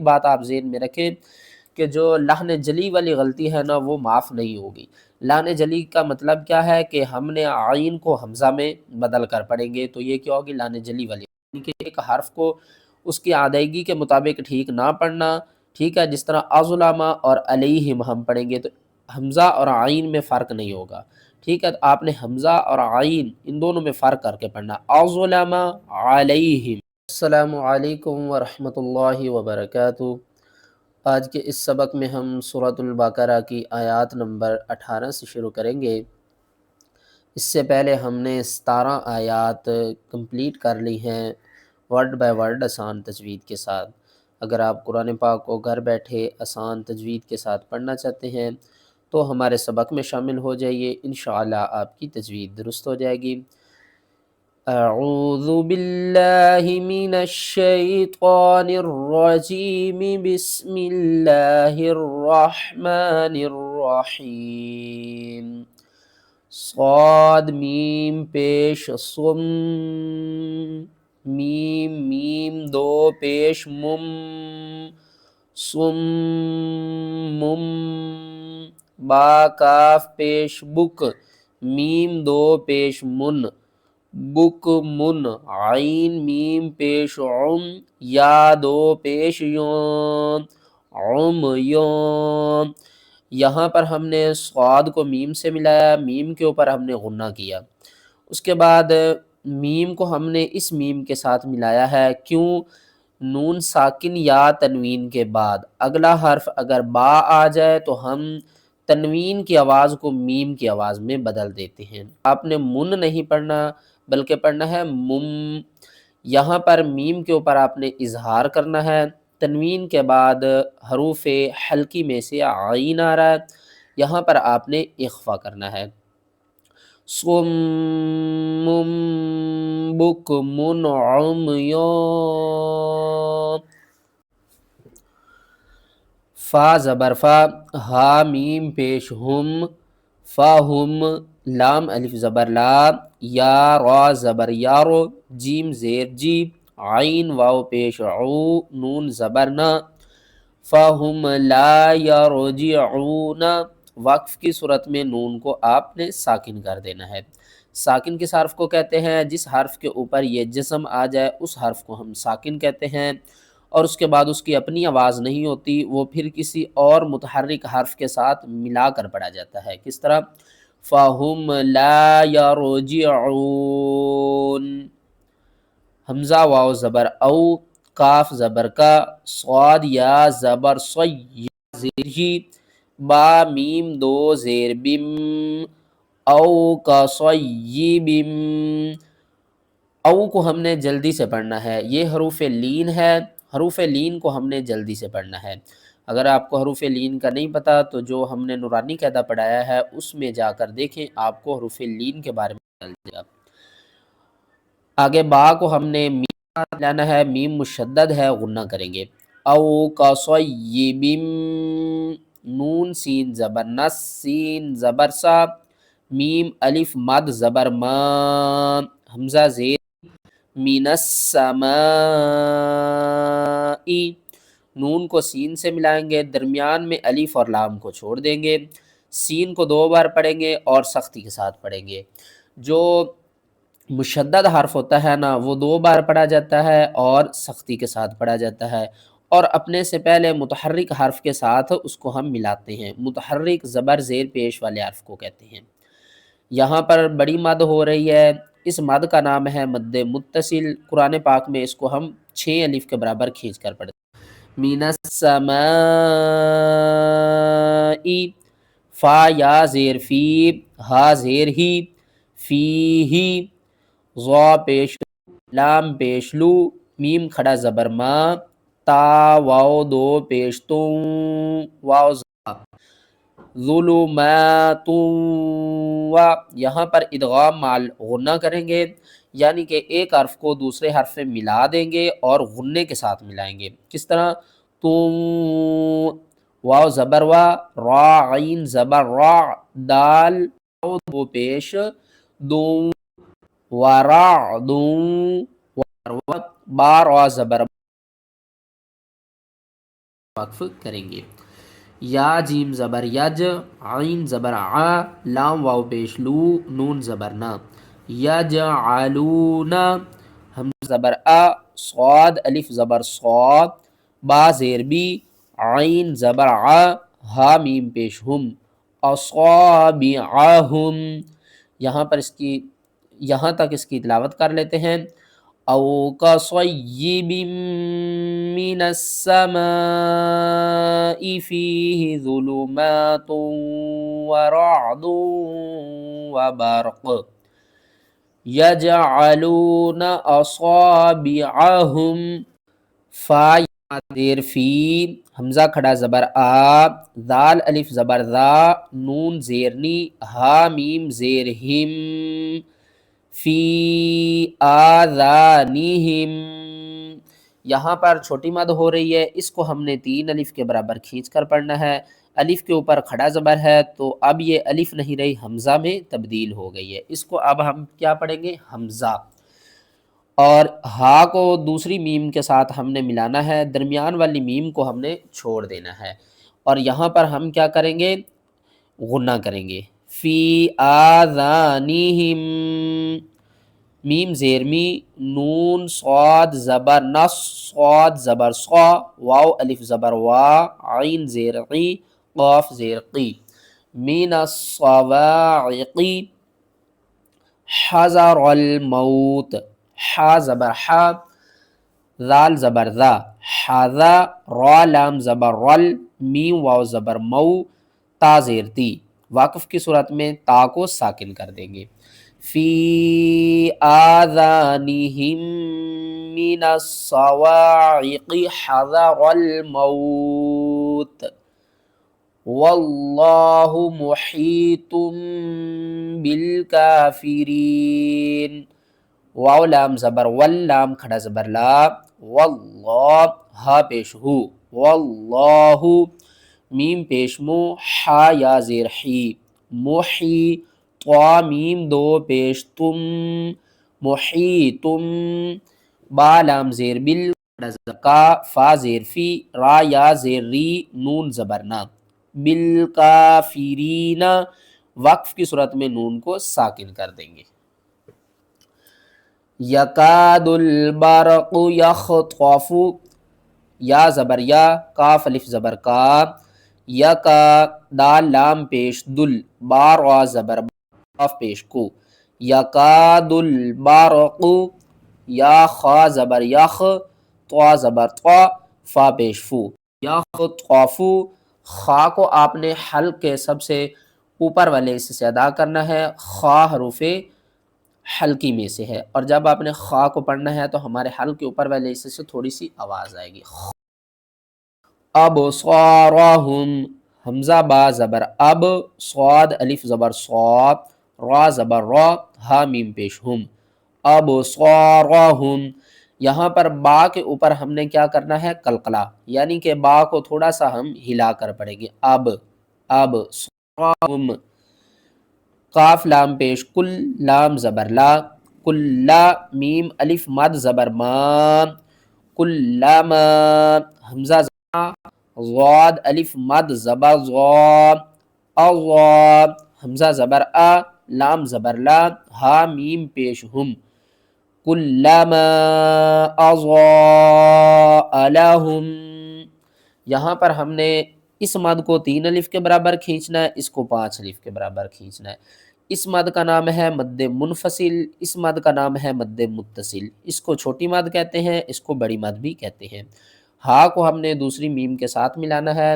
بات آپ ذہن میں رکھیں کہ جو لحن جلی والی غلطی ہے نا وہ معاف نہیں ہوگی۔ لحن جلی کا مطلب کیا ہے کہ ہم نے عین کو حمزہ میں بدل کر پڑھیں گے، تو یہ کیا ہوگی؟ لحن جلی والی، یعنی کہ ایک حرف کو اس کی ادائیگی کے مطابق ٹھیک نہ پڑھنا، ٹھیک ہے؟ جس طرح اظلم اور علیہم ہم پڑھیں گے تو حمزہ اور عین میں فرق نہیں ہوگا، ٹھیک ہے؟ تو آپ نے حمزہ اور عین ان دونوں میں فرق کر کے پڑھنا، اظلم علیہم۔ السلام علیکم ورحمۃ اللہ وبرکاتہ۔ آج کے اس سبق میں ہم سورۃ البقرہ کی آیات نمبر 18 سے شروع کریں گے۔ اس سے پہلے ہم نے 17 آیات کمپلیٹ کر لی ہیں ورڈ بائی ورڈ آسان تجوید کے ساتھ۔ اگر آپ قرآن پاک کو گھر بیٹھے آسان تجوید کے ساتھ پڑھنا چاہتے ہیں تو ہمارے سبق میں شامل ہو جائیے، انشاءاللہ آپ کی تجوید درست ہو جائے گی۔ اعوذ باللہ من الشیطان الرجیم، بسم اللہ الرحمن الرحیم۔ صاد میم پیش صم، میم میم دو پیش مم، صم مم، با کاف پیش بک، میم دو پیش من، بک من، عین میم پیش عم، یا دو پیش یون، عم یون۔ یہاں پر ہم نے صاد کو میم سے ملایا، میم کے اوپر ہم نے غنہ کیا، اس کے بعد میم کو ہم نے اس میم کے ساتھ ملایا ہے، کیوں؟ نون ساکن یا تنوین کے بعد اگلا حرف اگر با آ جائے تو ہم تنوین کی آواز کو میم کی آواز میں بدل دیتے ہیں۔ آپ نے من نہیں پڑھنا بلکہ پڑھنا ہے مم۔ یہاں پر میم کے اوپر آپ نے اظہار کرنا ہے، تنوین کے بعد حروف حلقی میں سے عین آ رہا ہے، یہاں پر آپ نے اخفا کرنا ہے۔ صم بکم عمی، فا زبر فا، ہا میم پیش ہم، فا ہم، لام الف زبر لا، یا را زبر یارو، جیم زیر جی، عین واو پیش عو، نون زبر نا، فہم لا یرجعون۔ وقف کی صورت میں نون کو آپ نے ساکن کر دینا ہے۔ ساکن کس حرف کو کہتے ہیں؟ جس حرف کے اوپر یہ جسم آ جائے اس حرف کو ہم ساکن کہتے ہیں، اور اس کے بعد اس کی اپنی آواز نہیں ہوتی، وہ پھر کسی اور متحرک حرف کے ساتھ ملا کر پڑھا جاتا ہے۔ کس طرح؟ فَهُمْ لَا يَرْجِعُونَ، حمزہ واو زبر او، کاف زبر کا، صاد یا زبر صی، زیر جی، با میم دو زیر بم، او کا صیب، او کو ہم نے جلدی سے پڑھنا ہے، یہ حروف لین ہے، حروف لین کو ہم نے جلدی سے پڑھنا ہے۔ اگر آپ کو حروف لین کا نہیں پتا تو جو ہم نے نورانی قاعدہ پڑھایا ہے اس میں جا کر دیکھیں، آپ کو حروف لین کے بارے میں چل جائے گا۔ آگے با کو ہم نے میم لینا ہے، میم مشدد ہے، غنہ کریں گے۔ او کا صیب، نون سین زبر نس، سین زبر سا، میم الف مد زبر ما، حمزہ زیر، من السماء، نون کو سین سے ملائیں گے، درمیان میں الف اور لام کو چھوڑ دیں گے، سین کو 2 بار پڑھیں گے اور سختی کے ساتھ پڑھیں گے۔ جو مشدد حرف ہوتا ہے نا وہ 2 بار پڑھا جاتا ہے اور سختی کے ساتھ پڑھا جاتا ہے، اور اپنے سے پہلے متحرک حرف کے ساتھ اس کو ہم ملاتے ہیں، متحرک زبر زیر پیش والے حرف کو کہتے ہیں۔ یہاں پر بڑی مد ہو رہی ہے، اس مد کا نام ہے مد متصل، قرآن پاک میں اس کو ہم 6 الف کے برابر کھینچ کر پڑھتے ہیں۔ من السماء، فا یا زیر فی، ہا زیر ہی، فی ہی، ضا پیش لام پیش لو، میم کھڑا زبر ما، تا واو 2 پیش توں، واو زا، ظلمات و، یہاں پر ادغام مال غنہ کریں گے، یعنی کہ ایک حرف کو دوسرے حرف میں ملا دیں گے اور غنے کے ساتھ ملائیں گے۔ کس طرح؟ تم، واو زبر وا، را عین زبر را، دال 2 پیش دوں، ورعدوں، با را زبر وقف کریں گے۔ یا جیم زبر یج، عین زبر ع، لام واو پیش لو، نون زبر نا، یجعلون، حمزہ زبر ا، صاد الف زبر صاد، با زیر بی، عین زبر ع، ہا میم پیش ہم، اصابعہم، یہاں پر یہاں تک اس کی تلاوت کر لیتے ہیں۔ او کصیب من السماء فیہ ظلمات ورعد وبرق یجعلون اصابعہم، فا دیر فی، حمزہ کھڑا زبر آ، ذال الف زبر ذا، نون زیرنی، ہا میم زیر ہم، فی آذانہم، یہاں پر چھوٹی مد ہو رہی ہے، اس کو ہم نے 3 الف کے برابر کھینچ کر پڑھنا ہے۔ الف کے اوپر کھڑا زبر ہے تو اب یہ الف نہیں رہی، حمزہ میں تبدیل ہو گئی ہے، اس کو اب ہم کیا پڑھیں گے؟ حمزہ۔ اور ہا کو دوسری میم کے ساتھ ہم نے ملانا ہے، درمیان والی میم کو ہم نے چھوڑ دینا ہے، اور یہاں پر ہم کیا کریں گے؟ غنہ کریں گے۔ فی آذانہم، میم زیرمی، نون صاد زبر نص، صاد زبر صا، واو الف زبر وا، عین زیر عی، قاف زیر قی، من الصواعق، حذر الموت، حا زبر حا، ذال زبر ذا، حذا، را لام زبر رل، میم واو زبر مو، تا زیر تی، واقف کی صورت میں تا کو ساکن کر دیں گے۔ فی آذانہم من الصواعق حذر الموت واللہ محیط بالکافرین، واو لام زبر ول، لام کھڑا زبر لا، واللہ، ہا پیش ہو، واللہ، میم پیش مو، حا یا زیر حی، محی، طا میم دو پیش تم، محیتم، با لام زیر بل، کا، فا زیر فی، را یا زیر ری، نون زبر نا، بالکافرین، وقف کی صورت میں نون کو ساکن کر دیں گے۔ یکاد البرق یخطف، یا زبر یا، کاف الف زبر کا، یکا، دال لام پیش دل، با را زبر باف پیش کو، یکاد البرق، یا خا زبر یخ، طا زبر طا، فا پیش فو، یخطف، خا کو آپ نے حلق کے سب سے اوپر والے حصے سے ادا کرنا ہے، خا حروف حلقی میں سے ہے، اور جب آپ نے خا کو پڑھنا ہے تو ہمارے حلق کے اوپر والے حصے سے تھوڑی سی آواز آئے گی۔ ابصارہم، حمزہ با زبر اب، صاد الف زبر صاد، را زبر را، ہا میم پیش ہم، ابصارہم، یہاں پر با کے اوپر ہم نے کیا کرنا ہے؟ قلقلہ، یعنی کہ با کو تھوڑا سا ہم ہلا کر پڑھیں گے، اب صارہم، قاف لام پیش کل، لام زبر لا، کلا، میم الف مد زبر ما، کلما، حمزہ ضاد الف مد زبر ضا، اضا، حمزہ زبر ا، لام زبر لا، ہا میم پیش ہم، کلما اضاء لہم، یہاں پر ہم نے اس مد کو 3 الف کے برابر کھینچنا ہے، اس کو 5 الف کے برابر کھینچنا ہے۔ اس مد کا نام ہے مد منفصل، اس مد کا نام ہے مد متصل، اس کو چھوٹی مد کہتے ہیں، اس کو بڑی مد بھی کہتے ہیں۔ ہا کو ہم نے دوسری میم کے ساتھ ملانا ہے۔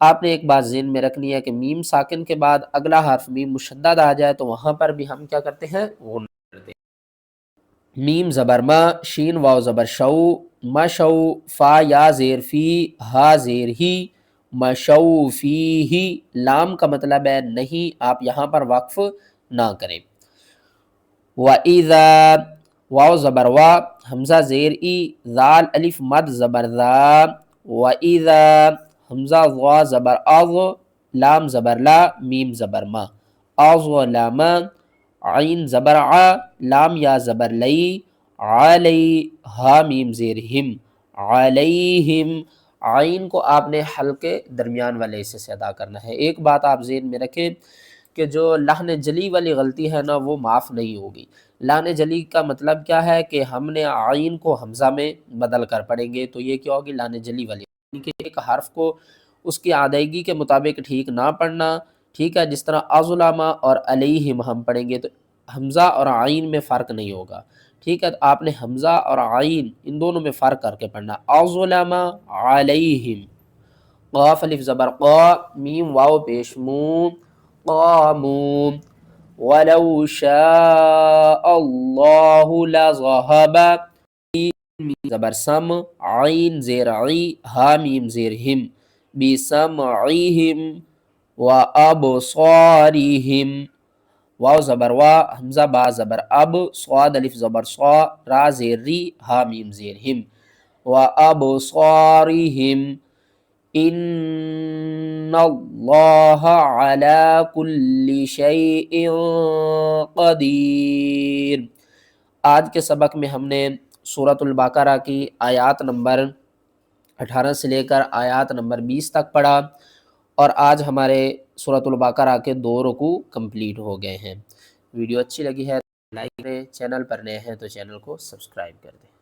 آپ نے ایک بات ذہن میں رکھنی ہے کہ میم ساکن کے بعد اگلا حرف میم مشدد آ جائے تو وہاں پر بھی ہم کیا کرتے ہیں؟ غنہ کرتے ہیں۔ میم زبر ما، شین واو زبر شو، مشو، فا یا زیر فی، ہا زیر ہی، مشو فی ہی، لام کا مطلب ہے نہیں، آپ یہاں پر وقف نہ کریں۔ وَإِذَا، واو زبر وا، حمزہ زیر ای، ذال الف مد زبر ذا، وَإِذَا، حمزہ ضا زبر اض، لام زبر لا، میم زبر ما، اظلم، عین زبر ع، لام یا زبر لئی، علی، ہا میم زیر ہم، علیہم، عین کو آپ نے حلق کے درمیان والے حصے سے ادا کرنا ہے۔ ایک بات آپ ذہن میں رکھیں کہ جو لحن جلی والی غلطی ہے نا وہ معاف نہیں ہوگی۔ لحن جلی کا مطلب کیا ہے کہ ہم نے عین کو حمزہ میں بدل کر پڑھیں گے، تو یہ کیا ہوگی؟ لحن جلی والی، یعنی کہ ایک حرف کو اس کی ادائیگی کے مطابق ٹھیک نہ پڑھنا، ٹھیک ہے؟ جس طرح اظلم اور علیہم ہم پڑھیں گے تو حمزہ اور عین میں فرق نہیں ہوگا، ٹھیک ہے؟ تو آپ نے حمزہ اور عین ان دونوں میں فرق کر کے پڑھنا۔ اظلم علیہم، قاف الف زبر قا، میم واو پیش مون، قاموا، ولو شاء اللہ لذہب، میم زبر سم، عین زیر عی، ہا میم زیر ہم، بسمعہم و ابصارہم، واو زبر وا، حمزہ با زبر اب، صاد الف زبر صا، را زیر ری، ہا میم زیر ہم، و ابصارہم، ان اللہ علی کل شیء قدیر۔ آج کے سبق میں ہم نے سورۃ البقرہ کی آیات نمبر 18 سے لے کر آیات نمبر 20 تک پڑھا، اور آج ہمارے سورۃ البقرہ کے 2 رکوع کمپلیٹ ہو گئے ہیں۔ ویڈیو اچھی لگی ہے تو لائک کریں، چینل پر نئے ہیں تو چینل کو سبسکرائب کر دیں۔